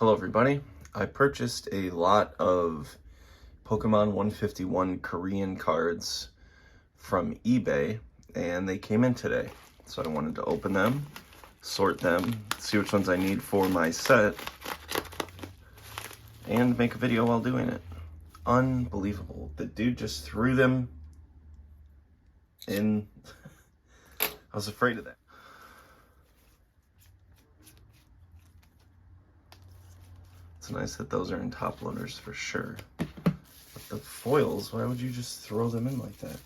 Hello everybody. I purchased a lot of Pokemon 151 Korean cards from eBay and they came in today. So I wanted to open them, sort them, see which ones I need for my set, and make a video while doing it. Unbelievable. The dude just threw them in. I was afraid of that. It's nice that those are in top loaders for sure. But the foils, why would you just throw them in like that?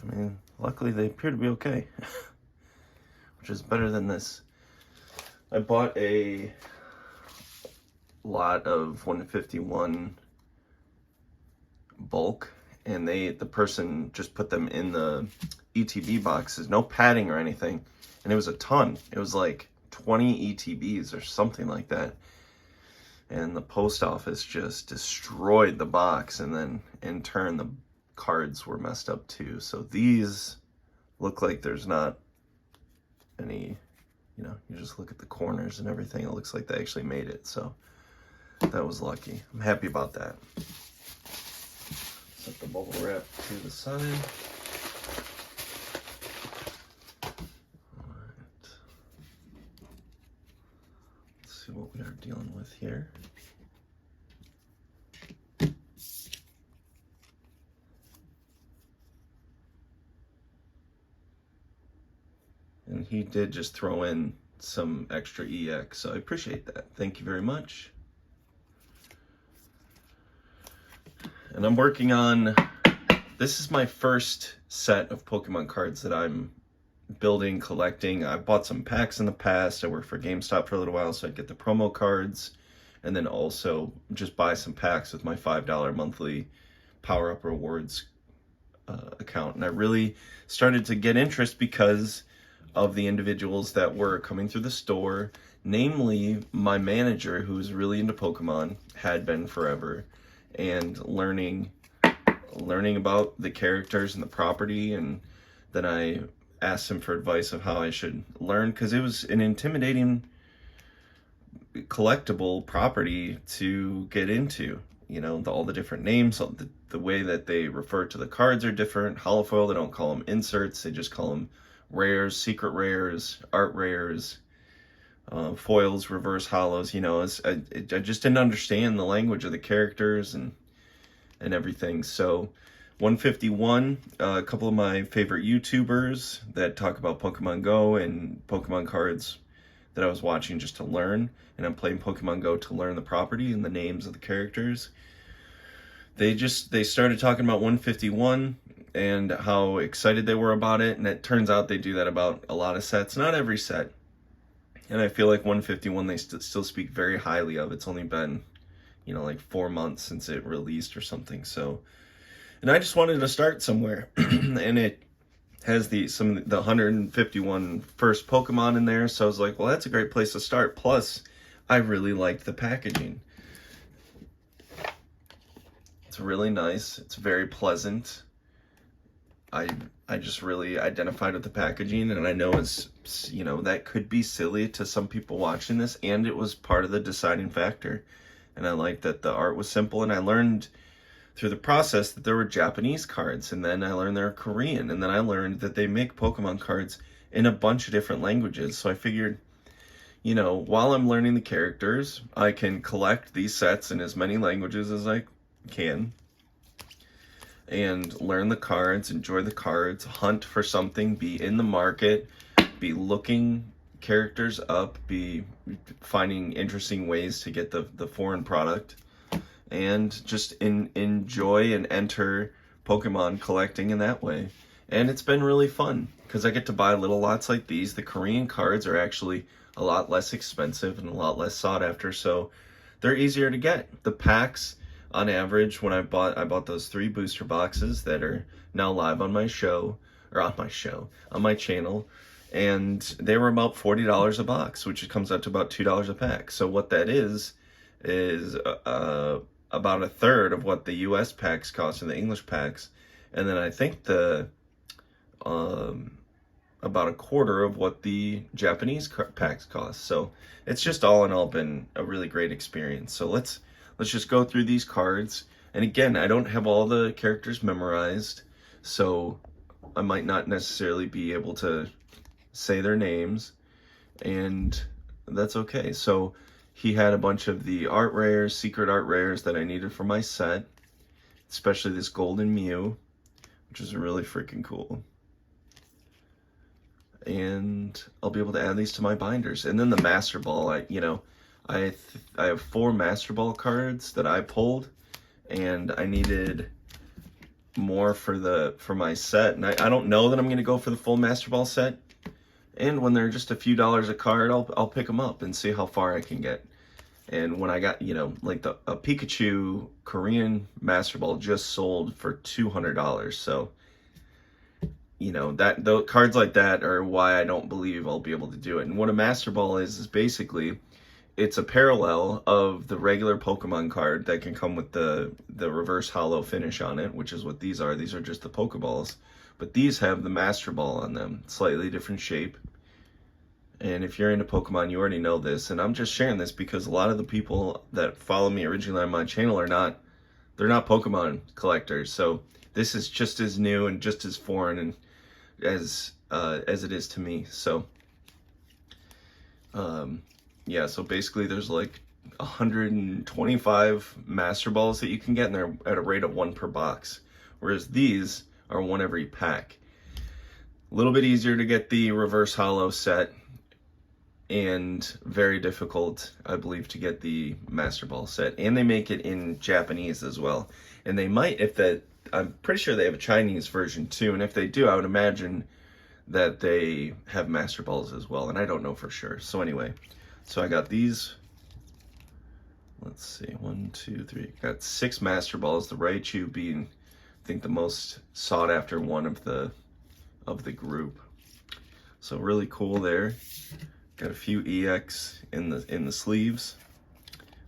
I mean, luckily they appear to be okay, which is better than this. I bought a lot of 151 bulk, and the person just put them in the ETB boxes, no padding or anything, and it was a ton. It was like 20 ETBs or something like that. And the post office just destroyed the box, and then in turn the cards were messed up too. So these look like there's not any, you know, you just look at the corners and everything, it looks like they actually made it. So that was lucky. I'm happy about that. Set the bubble wrap to the side. All right. Let's see what we are dealing with here. And he did just throw in some extra EX, so I appreciate that. Thank you very much. And I'm working on, this is my first set of Pokemon cards that I'm building, collecting. I bought some packs in the past. I worked for GameStop for a little while, so I'd get the promo cards, and then also just buy some packs with my $5 monthly Power Up Rewards account. And I really started to get interest because of the individuals that were coming through the store, namely my manager, who's really into Pokemon, had been forever, and learning about the characters and the property. And then I asked him for advice of how I should learn, because it was an intimidating collectible property to get into. You know, all the different names, the way that they refer to the cards are different. Holofoil, they don't call them inserts, they just call them rares, secret rares, art rares, foils, reverse holos. You know, I just didn't understand the language of the characters and everything. So 151, a couple of my favorite YouTubers that talk about Pokemon Go and Pokemon cards that I was watching just to learn, and I'm playing Pokemon Go to learn the property and the names of the characters. They started talking about 151 and how excited they were about it, and it turns out they do that about a lot of sets, not every set. And I feel like 151 they still speak very highly of. It's only been, you know, like 4 months since it released or something. So, and I just wanted to start somewhere, and it has the 151 first Pokemon in there. So I was like, well, that's a great place to start. Plus, I really liked the packaging. It's really nice. It's very pleasant. I just really identified with the packaging, and I know it's, you know, that could be silly to some people watching this, and it was part of the deciding factor. And I liked that the art was simple, and I learned through the process that there were Japanese cards, and then I learned there were Korean, and then I learned that they make Pokemon cards in a bunch of different languages. So I figured, you know, while I'm learning the characters, I can collect these sets in as many languages as I can, and learn the cards, enjoy the cards, hunt for something, be in the market, be looking characters up, be finding interesting ways to get the foreign product, and just enjoy and enter Pokemon collecting in that way. And it's been really fun, because I get to buy little lots like these. The Korean cards are actually a lot less expensive and a lot less sought after, so they're easier to get. The packs, on average, when I bought those 3 booster boxes that are now live on my show, on my channel, and they were about $40 a box, which comes out to about $2 a pack. So what that is about a third of what the US packs cost and the English packs, and then I think about a quarter of what the Japanese packs cost. So it's just all in all been a really great experience. So let's just go through these cards. And again, I don't have all the characters memorized, so I might not necessarily be able to say their names, and that's okay. So he had a bunch of the art rares, secret art rares that I needed for my set, especially this golden Mew, which is really freaking cool. And I'll be able to add these to my binders. And then the Master Ball, I have 4 Master Ball cards that I pulled, and I needed more for my set. And I don't know that I'm going to go for the full Master Ball set. And when they're just a few dollars a card, I'll pick them up and see how far I can get. And when I got, like a Pikachu Korean Master Ball just sold for $200. So, the cards like that are why I don't believe I'll be able to do it. And what a Master Ball is basically, it's a parallel of the regular Pokemon card that can come with the reverse hollow finish on it, which is what these are. These are just the Pokeballs. But these have the Master Ball on them, slightly different shape. And if you're into Pokemon, you already know this. And I'm just sharing this because a lot of the people that follow me originally on my channel they're not Pokemon collectors. So this is just as new and just as foreign and as it is to me. So yeah, so basically there's like 125 Master Balls that you can get, and they're at a rate of 1 per box. Whereas these are 1 every pack. A little bit easier to get the reverse hollow set, and very difficult, I believe, to get the Master Ball set. And they make it in Japanese as well. And they might, I'm pretty sure they have a Chinese version too. And if they do, I would imagine that they have Master Balls as well. And I don't know for sure. So anyway, so I got these. Let's see, 1, 2, 3. Got 6 Master Balls. The Raichu being, I think, the most sought after one of the group. So really cool there. Got a few EX in the sleeves,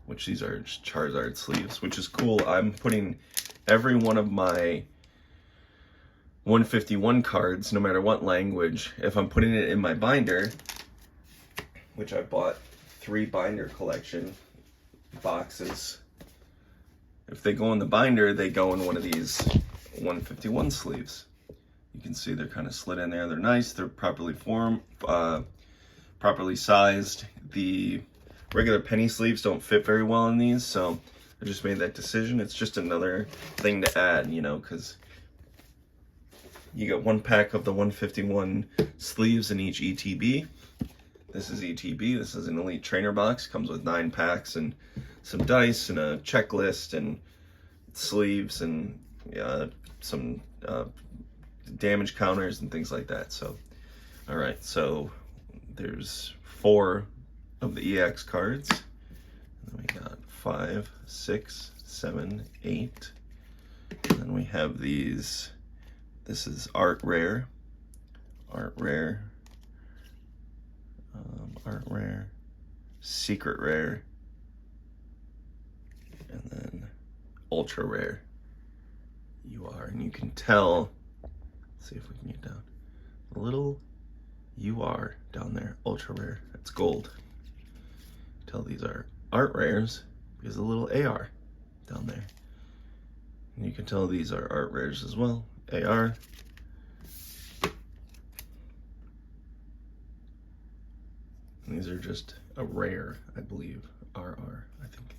which these are just Charizard sleeves, which is cool. I'm putting every one of my 151 cards, no matter what language, if I'm putting it in my binder, which I bought 3 binder collection boxes. If they go in the binder, they go in one of these 151 sleeves. You can see they're kind of slid in there. They're nice. They're properly formed, properly sized. The regular penny sleeves don't fit very well in these, so I just made that decision. It's just another thing to add, because you get 1 pack of the 151 sleeves in each ETB. This is ETB. This is an Elite Trainer box. Comes with 9 packs and some dice and a checklist and sleeves and some damage counters and things like that. So, all right. So there's 4 of the EX cards. And then we got 5, 6, 7, 8. And then we have these. This is art rare, art rare, secret rare, and then ultra rare. And you can tell. Let's see if we can get down. A little UR down there, ultra rare. That's gold. Tell these are art rares because a little AR down there. And you can tell these are art rares as well. AR. And these are just a rare, I believe. RR, I think.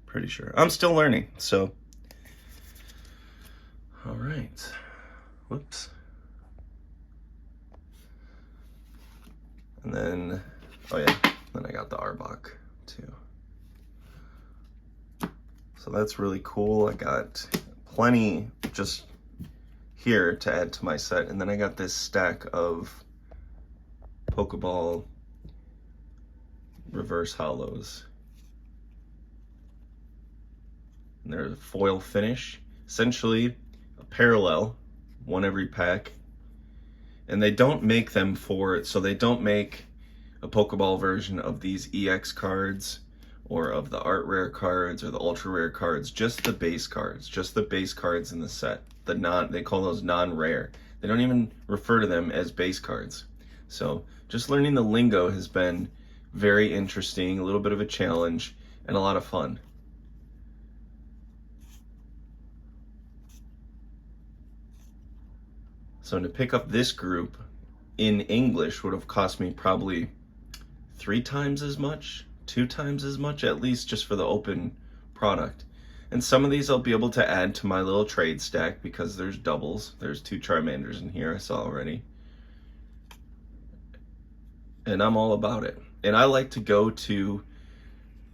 Pretty sure. I'm still learning, so. All right. Whoops. And then, oh yeah, then I got the Arbok too. So that's really cool. I got plenty just here to add to my set. And then I got this stack of Pokeball reverse hollows. And they're a foil finish, essentially a parallel, 1 every pack. And they don't make them for it, so they don't make a Pokeball version of these EX cards or of the art rare cards or the ultra rare cards, just the base cards, just the base cards in the set. They call those non-rare. They don't even refer to them as base cards. So just learning the lingo has been very interesting, a little bit of a challenge, and a lot of fun. So to pick up this group in English would have cost me probably 3 times as much, 2 times as much, at least just for the open product. And some of these I'll be able to add to my little trade stack because there's doubles. There's 2 Charmanders in here I saw already. And I'm all about it. And I like to go to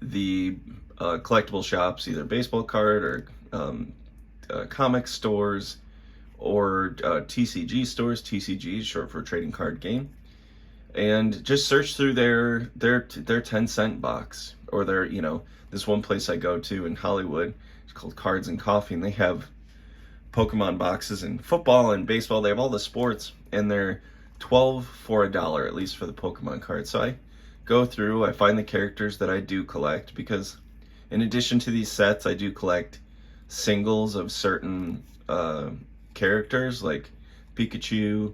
the collectible shops, either baseball card or comic stores, or TCG stores. TCG is short for trading card game. And just search through their 10-cent box, or their, this one place I go to in Hollywood, it's called Cards and Coffee, and they have Pokemon boxes and football and baseball. They have all the sports, and they're $12 for $1, at least for the Pokemon cards. So I go through, I find the characters that I do collect, because in addition to these sets, I do collect singles of certain characters, like Pikachu,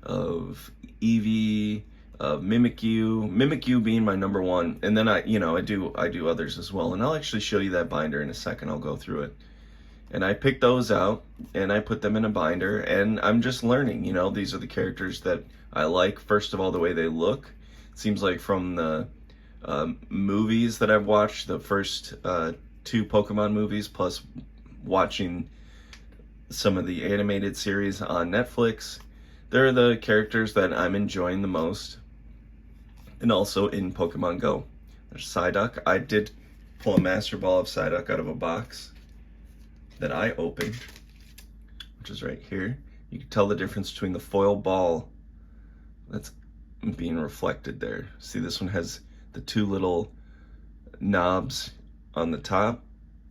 of Eevee, of Mimikyu being my number one, and then I do others as well, and I'll actually show you that binder in a second. I'll go through it, and I pick those out and I put them in a binder, and I'm just learning. These are the characters that I like. First of all, the way they look. It seems like from the movies that I've watched, the first 2 Pokemon movies, plus watching some of the animated series on Netflix, they're the characters that I'm enjoying the most. And also in Pokemon Go, there's Psyduck. I did pull a Master Ball of Psyduck out of a box that I opened, which is right here. You can tell the difference between the foil ball that's being reflected there. See, this one has the 2 little knobs on the top,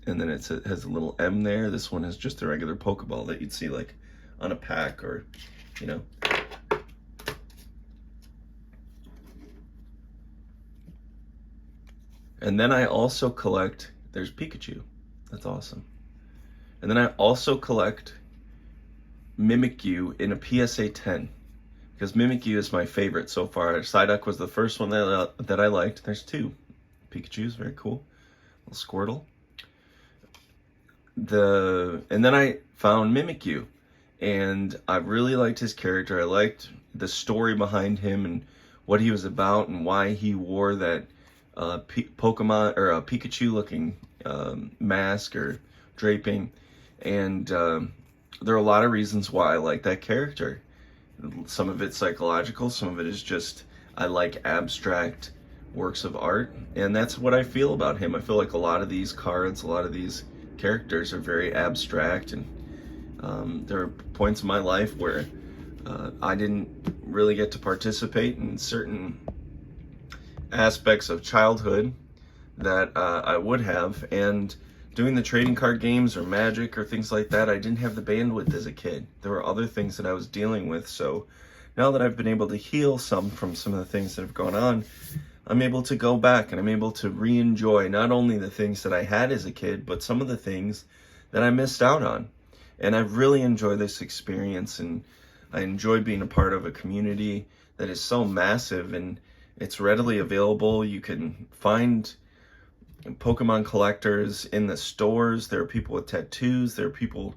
and then it has a little M there. This one is just a regular Pokeball that you'd see like on a pack, or And then I also collect, there's Pikachu, that's awesome. And then I also collect Mimikyu in a PSA 10, because Mimikyu is my favorite so far. Psyduck was the first one that I liked. There's 2 Pikachus, very cool. Little Squirtle. And then I found Mimikyu, and I really liked his character. I liked the story behind him and what he was about, and why he wore that Pokemon or a Pikachu looking mask or draping. And there are a lot of reasons why I like that character. Some of it's psychological, some of it is just I like abstract works of art, and that's what I feel about him. I feel like a lot of these cards, a lot of these characters are very abstract, and there are points in my life where I didn't really get to participate in certain aspects of childhood that I would have, and doing the trading card games or Magic or things like that, I didn't have the bandwidth as a kid. There were other things that I was dealing with, so now that I've been able to heal some from some of the things that have gone on, I'm able to go back and I'm able to re-enjoy not only the things that I had as a kid, but some of the things that I missed out on. And I really enjoy this experience, and I enjoy being a part of a community that is so massive, and it's readily available. You can find Pokemon collectors in the stores. There are people with tattoos. There are people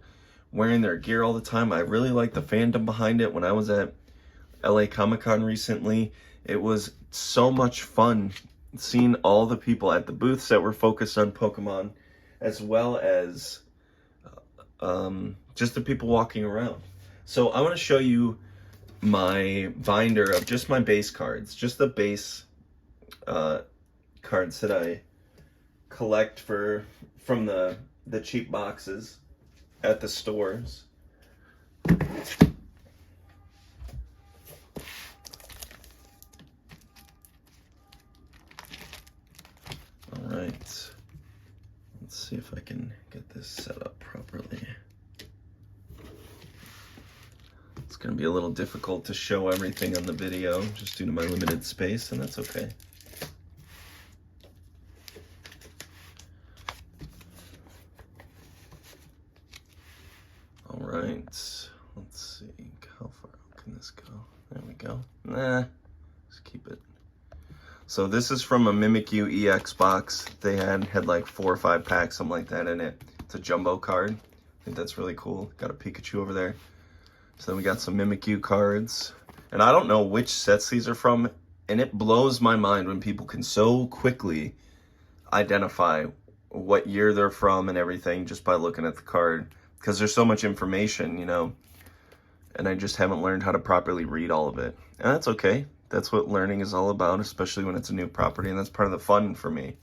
wearing their gear all the time. I really like the fandom behind it. When I was at LA Comic-Con recently, it was so much fun seeing all the people at the booths that were focused on Pokemon, as well as just the people walking around. So I want to show you my binder of just my base cards, just the base cards that I collect from the cheap boxes at the stores. All right, let's see if I can get this set up properly. Let's going to be a little difficult to show everything on the video just due to my limited space, and that's okay. All right, let's see, how far can this go? There we go. Just keep it. So this is from a Mimikyu EX box. They had like 4 or 5 packs, something like that in it. It's a jumbo card. I think that's really cool. Got a Pikachu over there. So then we got some Mimikyu cards. And I don't know which sets these are from, and it blows my mind when people can so quickly identify what year they're from and everything just by looking at the card. Because there's so much information, you know, and I just haven't learned how to properly read all of it. And that's okay. That's what learning is all about, especially when it's a new property, and that's part of the fun for me.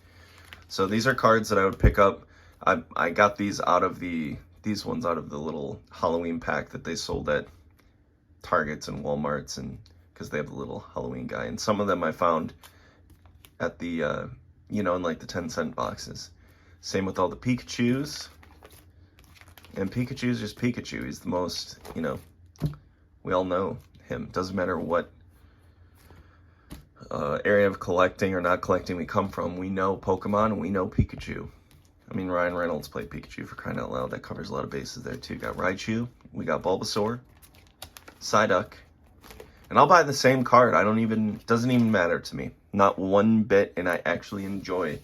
So these are cards that I would pick up. I got these ones out of the little Halloween pack that they sold at Targets and Walmarts, and because they have the little Halloween guy. And some of them I found at the, you know, in like the 10-cent boxes. Same with all the Pikachus. And Pikachu's just Pikachu. He's the most, you know, we all know him. Doesn't matter what area of collecting or not collecting we come from. We know Pokemon and we know Pikachu. I mean, Ryan Reynolds played Pikachu, for crying out loud. That covers a lot of bases there too. Got Raichu. We got Bulbasaur. Psyduck. And I'll buy the same card. Doesn't even matter to me. Not one bit, and I actually enjoy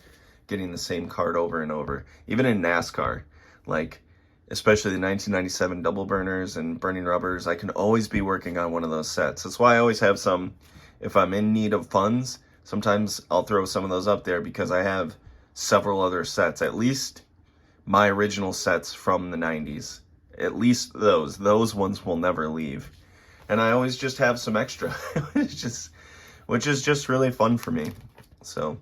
getting the same card over and over. Even in NASCAR, like, especially the 1997 double burners and burning rubbers, I can always be working on one of those sets. That's why I always have some, if I'm in need of funds, sometimes I'll throw some of those up there because I have several other sets, at least my original sets from the 90s. At least those ones will never leave. And I always just have some extra, which is just really fun for me. So,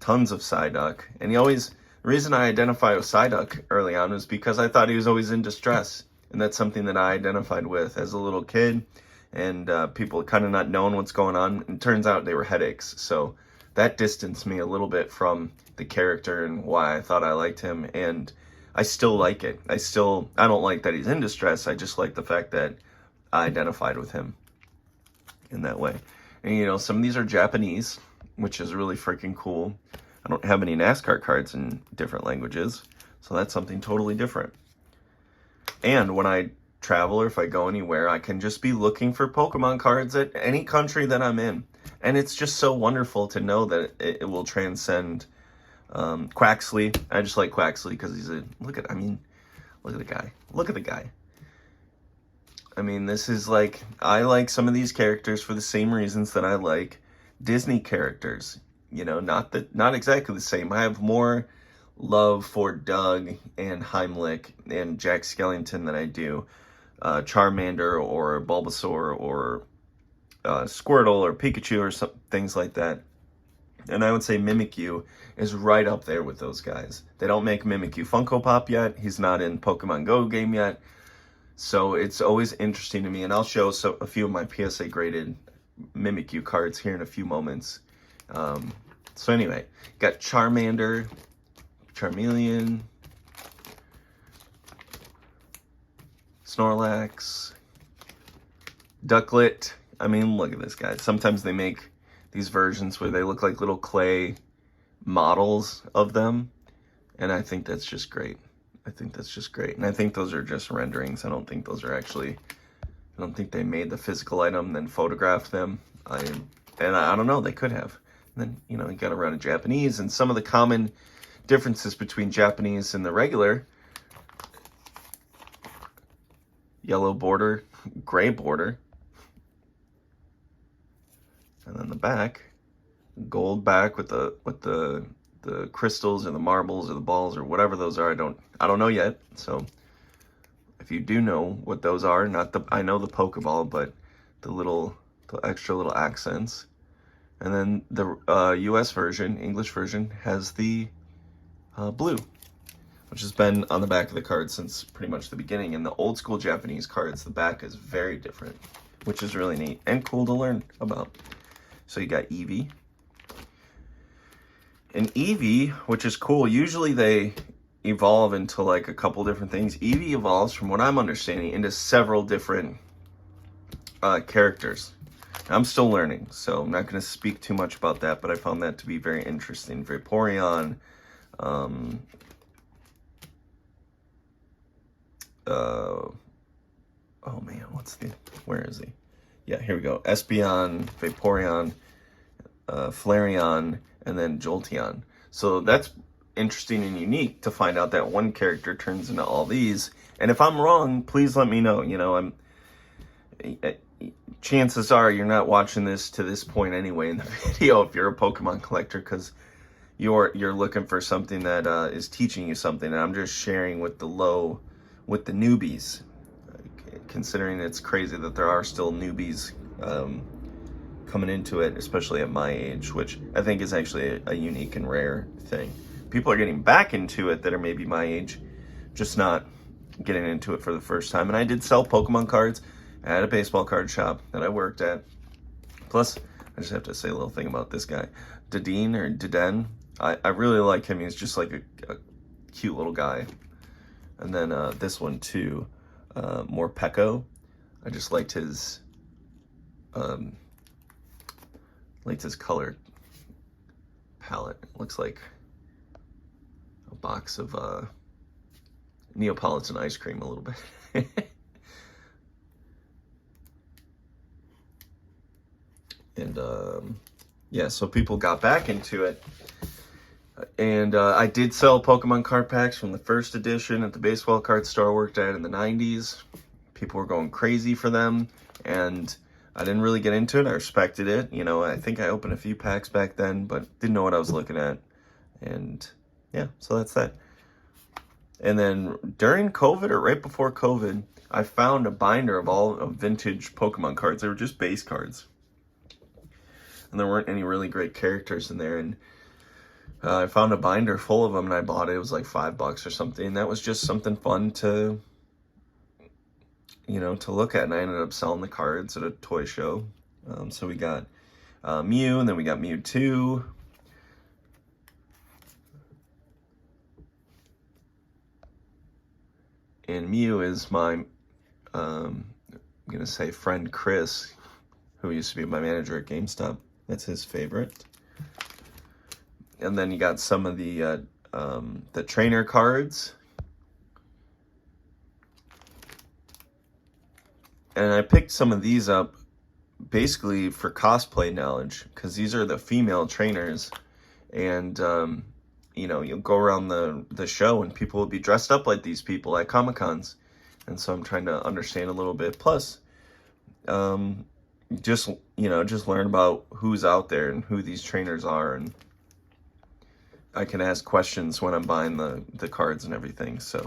tons of Psyduck. And the reason I identify with Psyduck early on was because I thought he was always in distress. And that's something that I identified with as a little kid. And people kind of not knowing what's going on. And it turns out they were headaches. So that distanced me a little bit from the character and why I thought I liked him. And I still like it. I don't like that he's in distress. I just like the fact that I identified with him in that way. And, you know, some of these are Japanese, which is really freaking cool. I don't have any NASCAR cards in different languages, so that's something totally different. And when I travel or if I go anywhere, I can just be looking for Pokemon cards at any country that I'm in. And it's just so wonderful to know that it will transcend Quaxley. I just like Quaxley because he's look at the guy. Look at the guy. I mean, this is like, I like some of these characters for the same reasons that I like Disney characters. You know, not exactly the same. I have more love for Doug and Heimlich and Jack Skellington than I do Charmander or Bulbasaur or Squirtle or Pikachu or things like that. And I would say Mimikyu is right up there with those guys. They don't make Mimikyu Funko Pop yet. He's not in Pokemon Go game yet. So it's always interesting to me. And I'll show a few of my PSA graded Mimikyu cards here in a few moments. So anyway, got Charmander, Charmeleon, Snorlax, Ducklet. I mean, look at this guy. Sometimes they make these versions where they look like little clay models of them. And I think that's just great. And I think those are just renderings. I don't think they made the physical item, then photographed them. I don't know, they could have. And then, you know, you got around to Japanese, and some of the common differences between Japanese and the regular. Yellow border, gray border. And then the back, gold back with the crystals or the marbles or the balls or whatever those are. I don't know yet. So if you do know what those are, I know the Pokeball, but the extra little accents. And then the US version, English version, has the blue, which has been on the back of the card since pretty much the beginning. And the old school Japanese cards, the back is very different, which is really neat and cool to learn about. So you got Eevee. And Eevee, which is cool, usually they evolve into like a couple different things. Eevee evolves, from what I'm understanding, into several different characters. I'm still learning, so I'm not going to speak too much about that, but I found that to be very interesting. Vaporeon, oh man, where is he? Yeah, here we go. Espeon, Vaporeon, Flareon, and then Jolteon. So that's interesting and unique to find out that one character turns into all these. And if I'm wrong, please let me know. Chances are you're not watching this to this point anyway in the video if you're a Pokemon collector, because you're looking for something that is teaching you something, and I'm just sharing with the newbies, considering it's crazy that there are still newbies coming into it, especially at my age, which I think is actually a unique and rare thing. People are getting back into it that are maybe my age, just not getting into it for the first time. And I did sell Pokemon cards at a baseball card shop that I worked at. Plus, I just have to say a little thing about this guy, Dedenne or Dedenne. I really like him. He's just like a cute little guy. And then this one too, Morpeko. I just liked his color palette. It looks like a box of Neapolitan ice cream a little bit. And yeah, so people got back into it. And I did sell Pokemon card packs from the first edition at the baseball card store I worked at in the 90s. People were going crazy for them, and I didn't really get into it. I respected it. I think I opened a few packs back then, but didn't know what I was looking at. And yeah, so that's that. And then during COVID, or right before COVID, I found a binder of vintage Pokemon cards. They were just base cards, and there weren't any really great characters in there. And I found a binder full of them, and I bought it. It was like $5 or something. And that was just something fun to look at. And I ended up selling the cards at a toy show. So we got Mew, and then we got Mewtwo. And Mew is my, I'm going to say friend Chris, who used to be my manager at GameStop. That's his favorite. And then you got some of the trainer cards. And I picked some of these up basically for cosplay knowledge, because these are the female trainers. And, you'll go around the show and people will be dressed up like these people at Comic-Cons. And so I'm trying to understand a little bit. Plus, just learn about who's out there and who these trainers are, and I can ask questions when I'm buying the cards and everything. So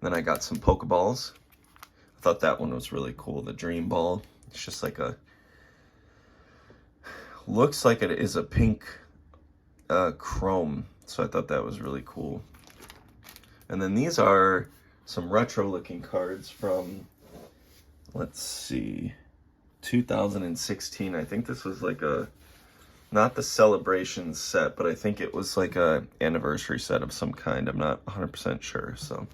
then I got some Pokeballs. I thought that one was really cool, the Dream Ball. It's just like looks like it is a pink chrome, so I thought that was really cool. And then these are some retro looking cards from, let's see, 2016. I think this was like not the celebration set, but I think it was like a anniversary set of some kind. I'm not 100% sure. So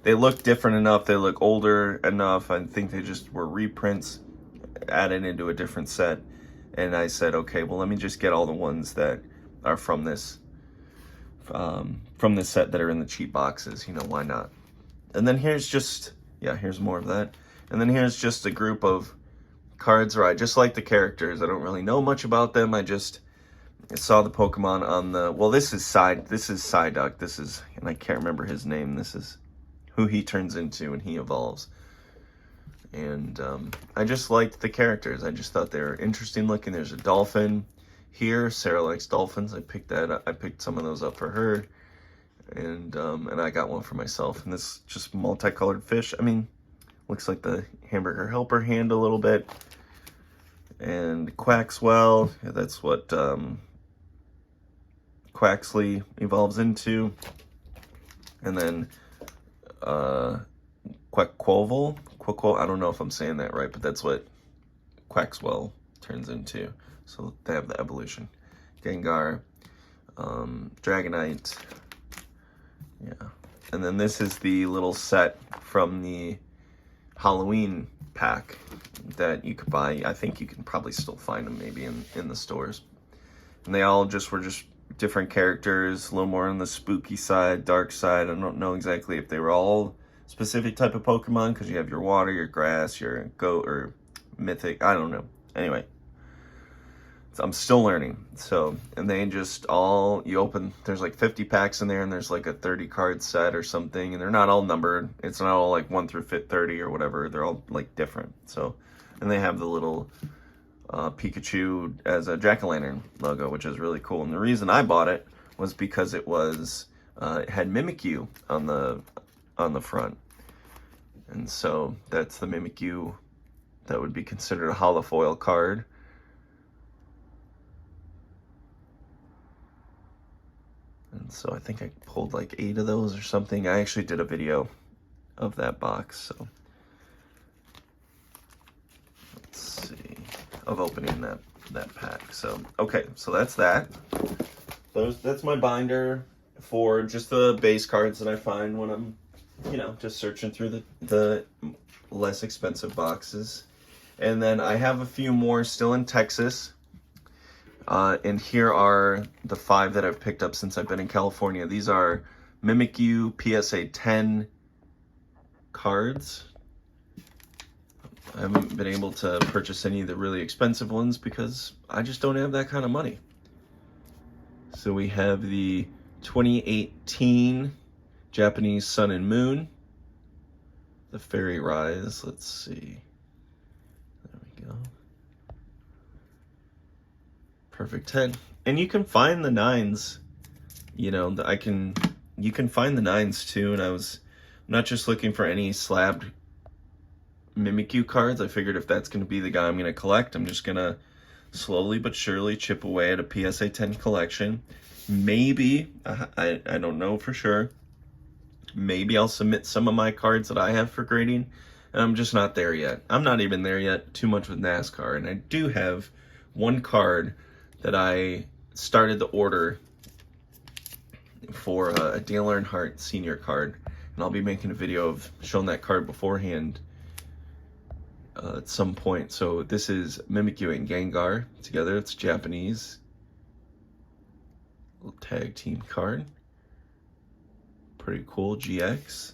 they look different enough. They look older enough. I think they just were reprints added into a different set. And I said, okay, well, let me just get all the ones that are from this set that are in the cheap boxes. Why not? And then here's more of that. And then here's just a group of cards where I just like the characters. I don't really know much about them. I just saw the Pokemon on this is Psyduck. And I can't remember his name. This is who he turns into when he evolves. And I just liked the characters. I just thought they were interesting looking. There's a dolphin here. Sarah likes dolphins. I picked some of those up for her. And I got one for myself. And this just multicolored fish. I mean, looks like the Hamburger Helper hand a little bit. And Quaxwell, that's what Quaxley evolves into. And then Quaquoval, I don't know if I'm saying that right, but that's what Quaxwell turns into. So they have the evolution. Gengar, Dragonite, yeah. And then this is the little set from the Halloween pack that you could buy. I think you can probably still find them maybe in the stores. And they all just were just different characters, a little more on the spooky side, dark side. I don't know exactly if they were all specific type of Pokemon, because you have your water, your grass, your goat, or mythic. I don't know. Anyway, so I'm still learning. So, and they just all, you open, there's like 50 packs in there, and there's like a 30 card set or something, and they're not all numbered. It's not all like 1 through 30 or whatever. They're all like different. So, and they have the little Pikachu as a jack-o'-lantern logo, which is really cool. And the reason I bought it was because it was it had Mimikyu on the front, and so that's the Mimikyu that would be considered a holofoil card. And so I think I pulled like 8 of those or something. I actually did a video of that box, so let's see, of opening that pack. So okay, so that's that. That's my binder for just the base cards that I find when I'm, you know, just searching through the less expensive boxes. And then I have a few more still in Texas. And here are the 5 that I've picked up since I've been in California. These are Mimikyu PSA 10 cards. I haven't been able to purchase any of the really expensive ones because I just don't have that kind of money. So we have the 2018 Japanese Sun and Moon, the Fairy Rise. Let's see. There we go. Perfect 10. And you can find the 9s. You know, you can find the 9s too. And I'm not just looking for any slabbed Mimikyu cards. I figured if that's going to be the guy I'm going to collect, I'm just going to slowly but surely chip away at a PSA 10 collection. Maybe, I don't know for sure, maybe I'll submit some of my cards that I have for grading, and I'm just not there yet. I'm not even there yet too much with NASCAR, and I do have one card that I started the order for, a Dale Earnhardt senior card, and I'll be making a video of showing that card beforehand at some point. So this is Mimikyu and Gengar together. It's Japanese. Little tag team card. Pretty cool. GX.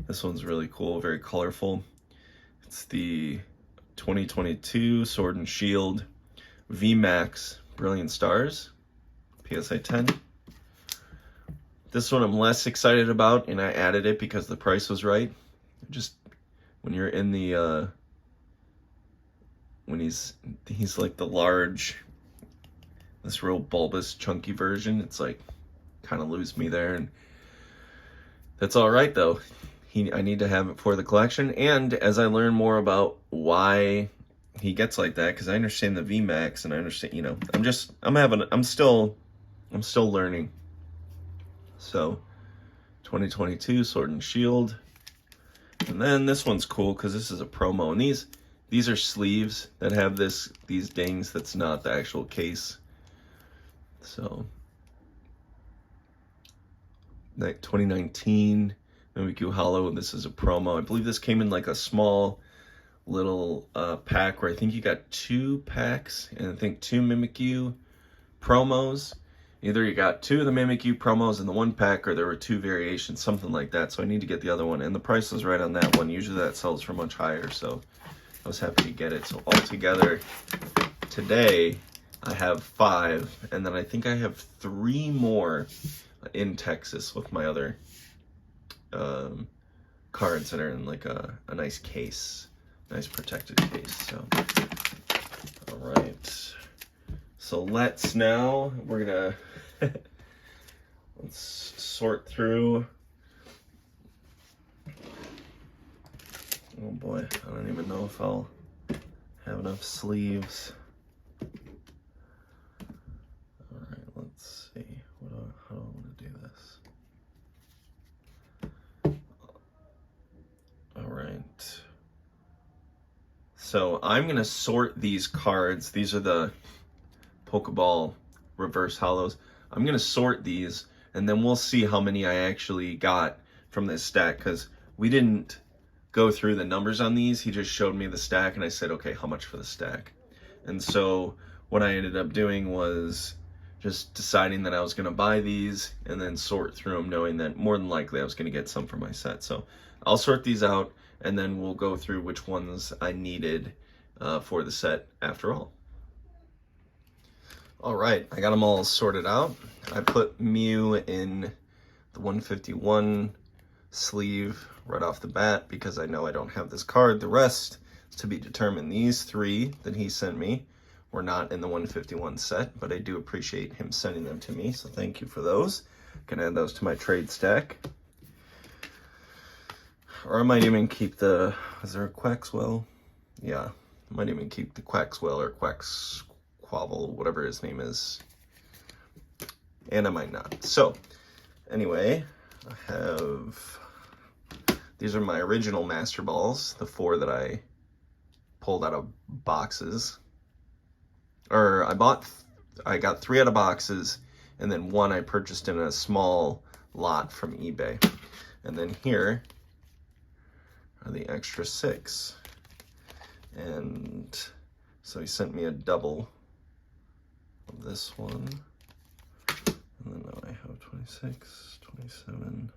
This one's really cool, very colorful. It's the 2022 Sword and Shield VMAX Brilliant Stars PSA 10. This one I'm less excited about, and I added it because the price was right. Just when you're in the when he's like the large, this real bulbous chunky version, it's like kind of lose me there, and that's all right though. I need to have it for the collection, and as I learn more about why he gets like that, because I understand the VMAX and I understand, you know, I'm still learning. So 2022 Sword and Shield. And then this one's cool because this is a promo, and these are sleeves that have these dings. That's not the actual case. So that 2019 Mimikyu Hollow, and this is a promo. I believe this came in like a small little pack where I think you got 2 packs and I think 2 Mimikyu promos. Either you got 2 of the Mimikyu promos in the 1 pack, or there were 2 variations, something like that. So I need to get the other one, and the price was right on that one. Usually that sells for much higher, so I was happy to get it. So altogether today I have 5, and then I think I have 3 more in Texas with my other cards that are in like a nice case, nice protected case. So all right, so we're gonna let's sort through. Oh boy, I don't even know if I'll have enough sleeves. All right, let's see. How do I want to do this? All right. So I'm gonna sort these cards. These are the Pokeball reverse hollows. I'm gonna sort these, and then we'll see how many I actually got from this stack, because we didn't go through the numbers on these. He just showed me the stack and I said, okay, how much for the stack? And so what I ended up doing was just deciding that I was going to buy these and then sort through them, knowing that more than likely I was going to get some for my set. So I'll sort these out and then we'll go through which ones I needed for the set after all. All right, I got them all sorted out. I put Mew in the 151 sleeve right off the bat because I know I don't have this card. The rest is to be determined. These three that he sent me were not in the 151 set, but I do appreciate him sending them to me, so thank you for those. Can add those to my trade stack. Or I might even keep the, is there a Quaxwell? Yeah, I might even keep the Quaxwell or Quaxquavel, whatever his name is. And I might not. So, anyway, I have, these are my original Master Balls, the 4 that I pulled out of boxes. Or I got 3 out of boxes, and then 1 I purchased in a small lot from eBay. And then here are the extra 6. And so he sent me a double of this one. And then now I have 26, 27,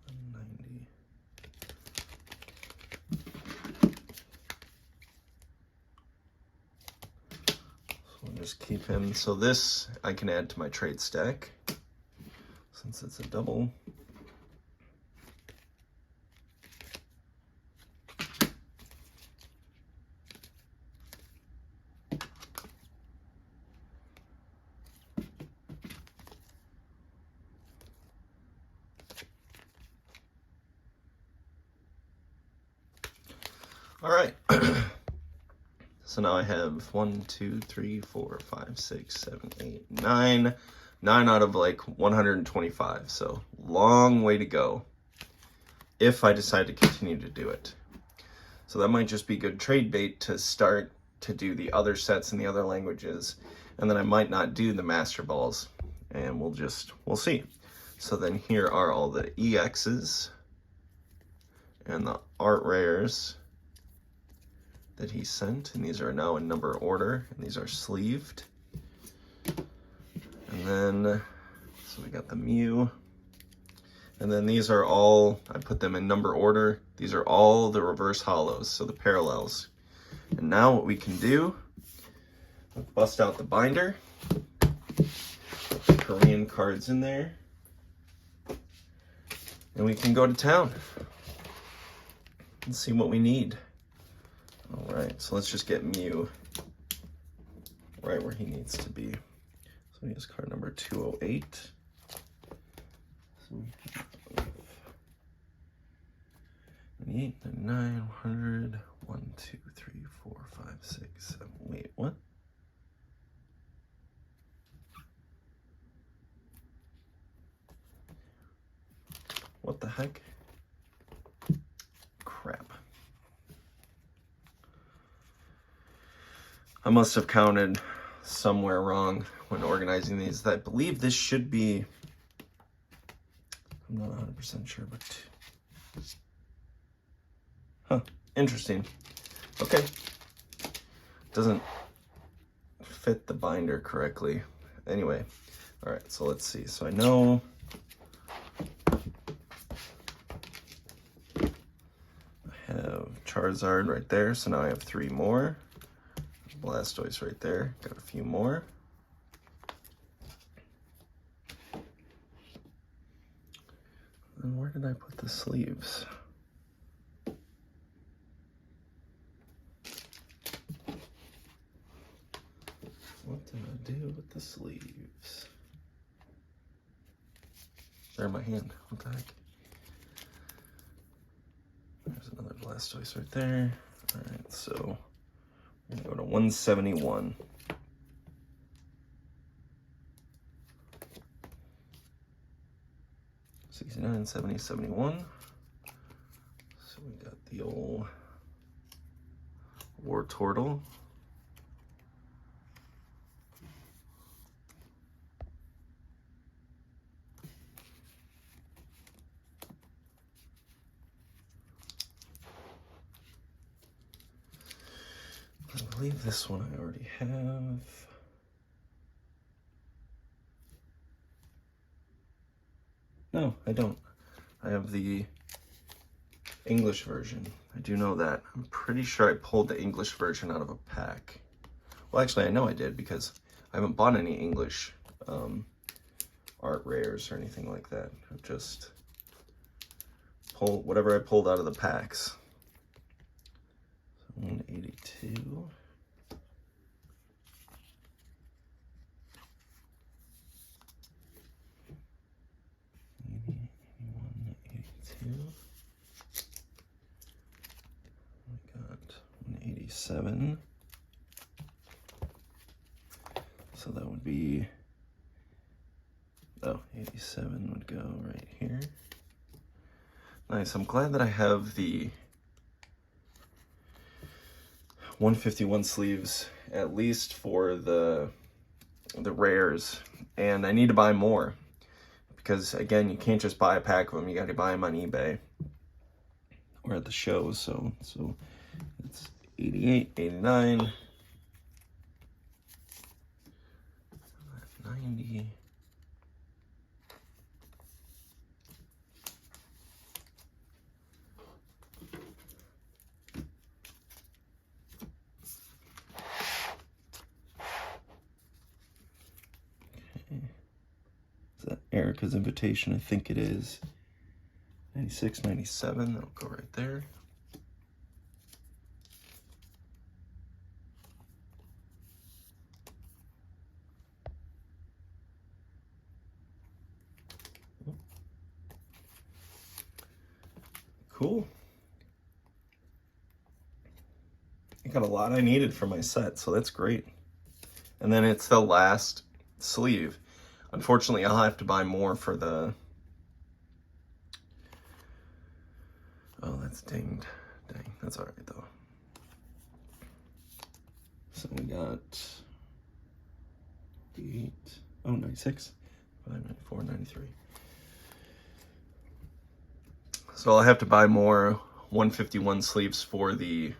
and 90. So I'll just keep him. So this I can add to my trade stack since it's a double. All right, so now I have 1, 2, 3, 4, 5, 6, 7, 8, 9. 9 out of like 125, so long way to go if I decide to continue to do it. So that might just be good trade bait to start to do the other sets in the other languages, and then I might not do the Master Balls, and we'll see. So then here are all the EXs and the art rares that he sent, and these are now in number order, and these are sleeved. And then, so we got the Mew, and then these are all, I put them in number order. These are all the reverse hollows, so the parallels. And now what we can do, bust out the binder, put the Korean cards in there, and we can go to town and see what we need. All right, so let's just get Mew right where he needs to be. So he has card number 208. So we have 98, 99, 100, 1, 2, 3, 4, 5, 6, 7. Wait, what? What the heck? Crap. I must have counted somewhere wrong when organizing these. I believe this should be, I'm not 100% sure, but, huh, interesting. Okay, doesn't fit the binder correctly. Anyway, all right, so let's see. So I know I have Charizard right there, so now I have 3 more. Blastoise right there, got a few more. And where did I put the sleeves? What did I do with the sleeves? They're in my hand, what the heck? There's another Blastoise right there. All right, so we're gonna go to 171. $69, $70, $71. So we got the old War Turtle. believe this one I already have. No, I don't. I have the English version. I do know that. I'm pretty sure I pulled the English version out of a pack. Well, actually, I know I did because I haven't bought any English art rares or anything like that. I've just pulled whatever I pulled out of the packs. So 182. 81, 82. I got 187. So that would be, oh, 87 would go right here. Nice. I'm glad that I have the 151 sleeves, at least for the rares, and I need to buy more because, again, you can't just buy a pack of them. You got to buy them on eBay or at the shows. So it's 88, 89, 90. Is that Erica's invitation? I think it is. 96, 97, that'll go right there. Cool. I got a lot I needed for my set, so that's great. And then it's the last sleeve. Unfortunately, I'll have to buy more for the... Oh, that's dinged. Dang, that's all right, though. So we got 8, oh, 96, 5, 94, 93. So I'll have to buy more 151 sleeves for the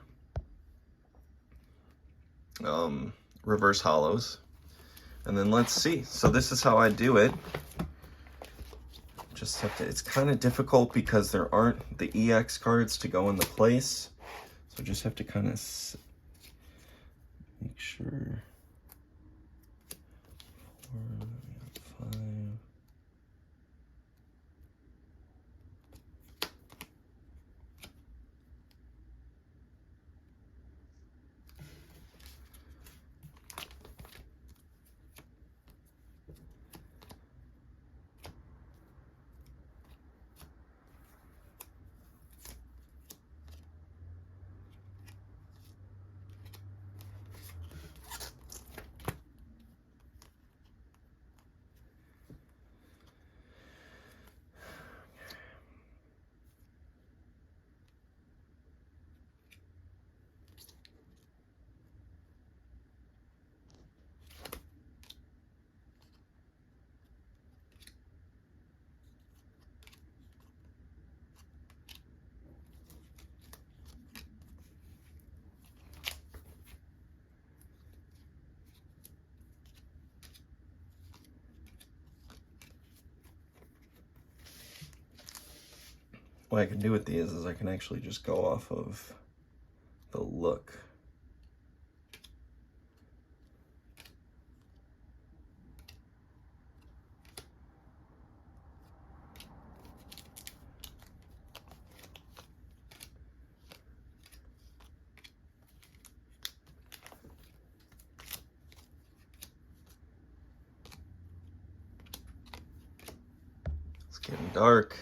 reverse hollows. And then let's see. So this is how I do it. Just have to, it's kind of difficult because there aren't the EX cards to go in the place. So just have to kind of make sure. 4, 5. What I can do with these is I can actually just go off of the look. It's getting dark.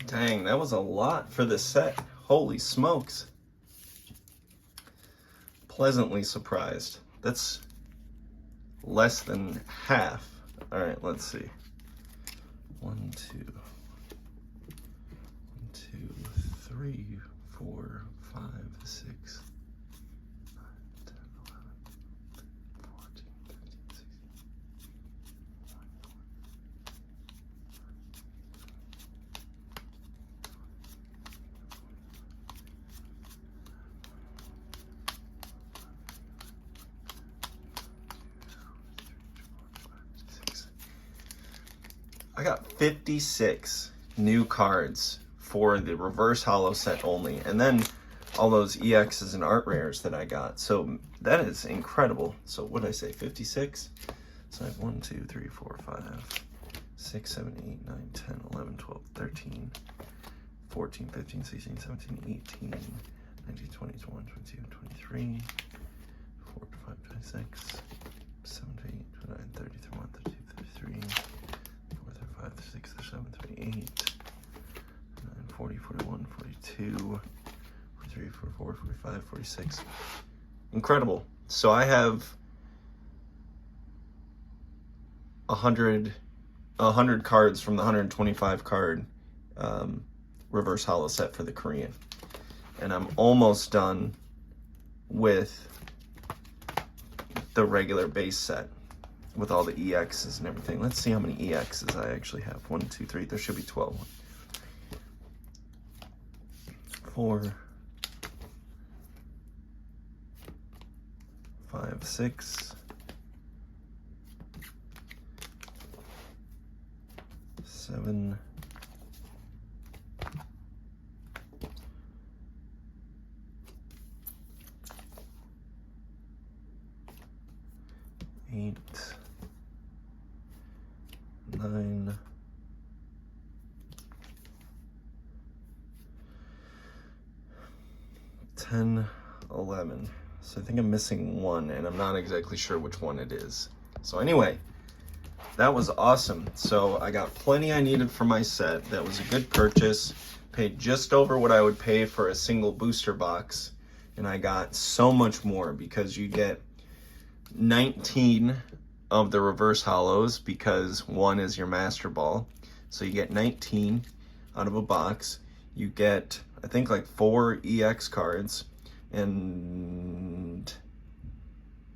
Dang, that was a lot for this set. Holy smokes. Pleasantly surprised. That's less than half. All right, let's see. 1, 2, 3, 4, 5, 6, 9, 10, 11, 14, 15, 16. I got 56 new cards for the reverse holo set only, and then all those EXs and art rares that I got. So that is incredible. So what did I say, 56? So I have 1, 2, 3, 4, 5, 6, 7, 8, 9, 10, 11, 12, 13, 14, 15, 16, 17, 18, 19, 20, 21, 22, 23, 4, 5, 26, 7, 8, 29, 30, 31, 32, 33, 5, 6, 7, 38, 9, 40, 41, 42, 43, 44, 45, 46. Incredible. So I have 100 cards from the 125 card reverse holo set for the Korean. And I'm almost done with the regular base set with all the EXs and everything. Let's see how many EXs I actually have. 1, 2, 3. There should be 12. 4, 5, 6, 7, 8, 9, 10, 11. So I think I'm missing one, and I'm not exactly sure which one it is. So anyway, that was awesome. So I got plenty I needed for my set. That was a good purchase. Paid just over what I would pay for a single booster box, and I got so much more because you get 19 of the reverse holos because one is your master ball. So you get 19 out of a box. You get, I think, like 4 EX cards, and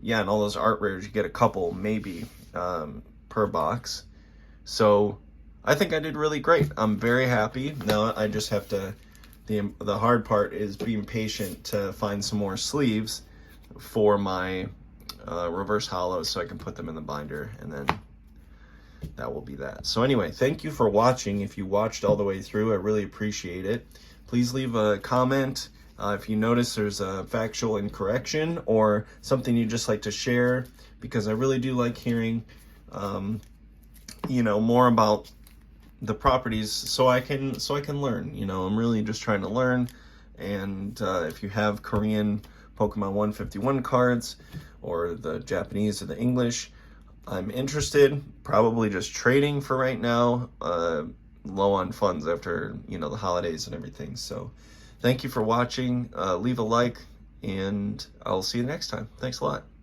yeah, and all those art rares, you get a couple maybe per box. So I think I did really great. I'm very happy. Now I just have to The hard part is being patient to find some more sleeves for my reverse hollows so I can put them in the binder, and then that will be that. So anyway, thank you for watching. If you watched all the way through, I really appreciate it. Please leave a comment if you notice there's a factual incorrection or something you'd just like to share, because I really do like hearing you know, more about the properties so I can learn. You know, I'm really just trying to learn. And if you have Korean Pokemon 151 cards, or the Japanese or the English, I'm interested. Probably just trading for right now, low on funds after, you know, the holidays and everything. So thank you for watching. Leave a like, and I'll see you next time. Thanks a lot.